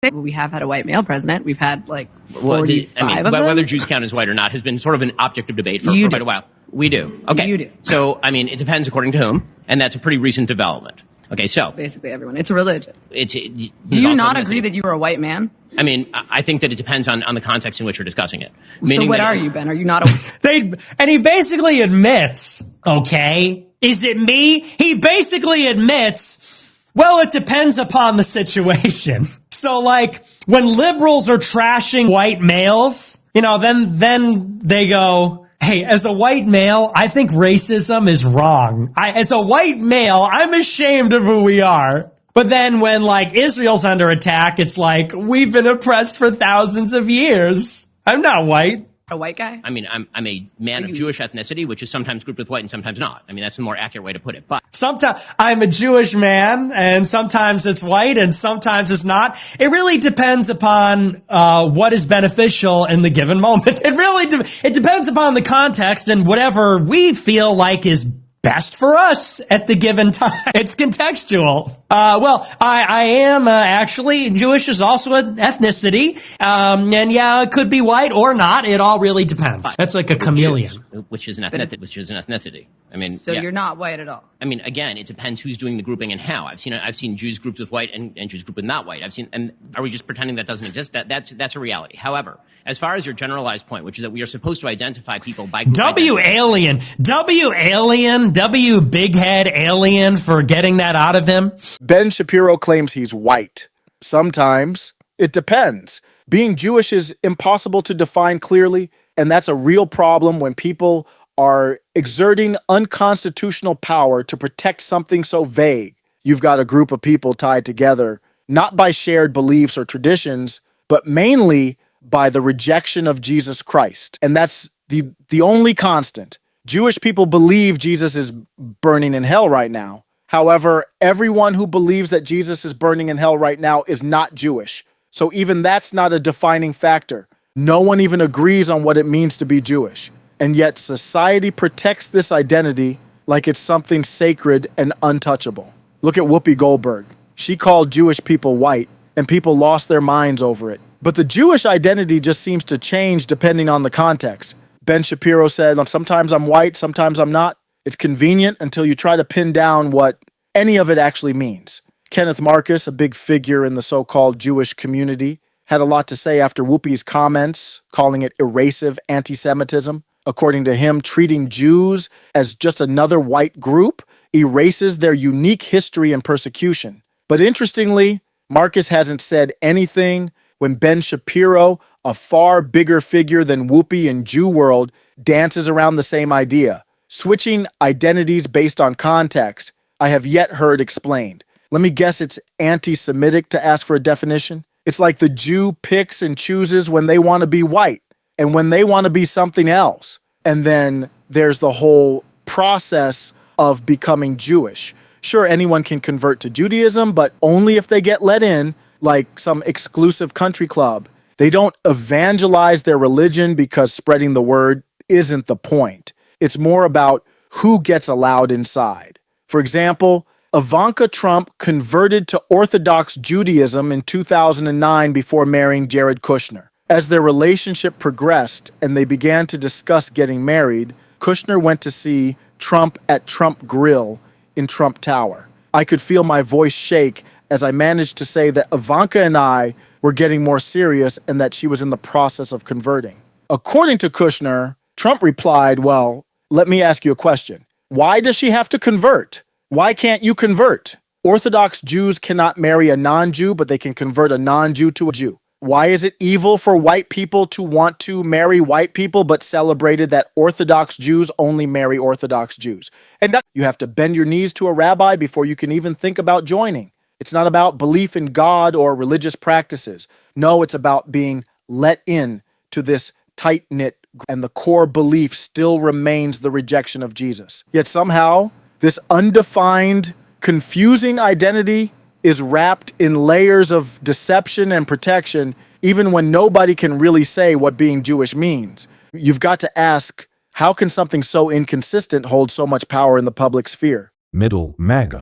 We have had a white male president. We've had like 45 of them. Whether Jews count as white or not has been sort of an object of debate for quite a while. We do. Okay. You do. So, I mean, it depends according to whom, and that's a pretty recent development. Okay, so. Basically everyone. It's a religion. Do you not agree that you are a white man? I mean, I think that it depends on the context in which you're discussing it. So what are you, Ben? Are you not a... And he basically admits, okay, is it me? He basically admits, well, it depends upon the situation. So, like, when liberals are trashing white males, you know, then they go, hey, as a white male, I think racism is wrong. As a white male, I'm ashamed of who we are. But then when, like, Israel's under attack, it's like, we've been oppressed for thousands of years. I'm not white. A white guy? I mean, I'm a man of Jewish ethnicity, which is sometimes grouped with white and sometimes not. I mean, that's the more accurate way to put it. But sometimes I'm a Jewish man, and sometimes it's white, and sometimes it's not. It really depends upon what is beneficial in the given moment. It depends upon the context and whatever we feel like is best for us at the given time. It's contextual. I am actually Jewish is also an ethnicity, and yeah, it could be white or not. It all really depends. That's like a chameleon, which is an ethnicity. I mean, so you're not white at all. I mean, again, it depends who's doing the grouping and how. I've seen Jews grouped with white and Jews grouped with not white. And are we just pretending that doesn't exist? That's a reality. However, as far as your generalized point, which is that we are supposed to identify people by group W big head alien for getting that out of him. Ben Shapiro claims he's white. Sometimes it depends. Being Jewish is impossible to define clearly, and that's a real problem when people are exerting unconstitutional power to protect something so vague. You've got a group of people tied together, not by shared beliefs or traditions, but mainly by the rejection of Jesus Christ. And that's the only constant. Jewish people believe Jesus is burning in hell right now. However, everyone who believes that Jesus is burning in hell right now is not Jewish. So even that's not a defining factor. No one even agrees on what it means to be Jewish. And yet society protects this identity like it's something sacred and untouchable. Look at Whoopi Goldberg. She called Jewish people white, and people lost their minds over it. But the Jewish identity just seems to change depending on the context. Ben Shapiro said, sometimes I'm white, sometimes I'm not. It's convenient until you try to pin down what any of it actually means. Kenneth Marcus, a big figure in the so-called Jewish community, had a lot to say after Whoopi's comments, calling it erasive anti-Semitism. According to him, treating Jews as just another white group erases their unique history and persecution. But interestingly, Marcus hasn't said anything when Ben Shapiro, a far bigger figure than Whoopi in Jew world, dances around the same idea. Switching identities based on context, I have yet heard explained. Let me guess it's anti-Semitic to ask for a definition. It's like the Jew picks and chooses when they want to be white and when they want to be something else. And then there's the whole process of becoming Jewish. Sure, anyone can convert to Judaism, but only if they get let in, like some exclusive country club. They don't evangelize their religion because spreading the word isn't the point. It's more about who gets allowed inside. For example, Ivanka Trump converted to Orthodox Judaism in 2009 before marrying Jared Kushner. As their relationship progressed and they began to discuss getting married, Kushner went to see Trump at Trump Grill in Trump Tower. I could feel my voice shake as I managed to say that Ivanka and I were getting more serious and that she was in the process of converting. According to Kushner, Trump replied, well, let me ask you a question. Why does she have to convert? Why can't you convert? Orthodox Jews cannot marry a non-Jew, but they can convert a non-Jew to a Jew. Why is it evil for white people to want to marry white people, but celebrated that Orthodox Jews only marry Orthodox Jews? And that you have to bend your knees to a rabbi before you can even think about joining. It's not about belief in God or religious practices. No, it's about being let in to this tight-knit, and the core belief still remains the rejection of Jesus. Yet somehow, this undefined, confusing identity is wrapped in layers of deception and protection, even when nobody can really say what being Jewish means. You've got to ask, how can something so inconsistent hold so much power in the public sphere? Middle MAGA.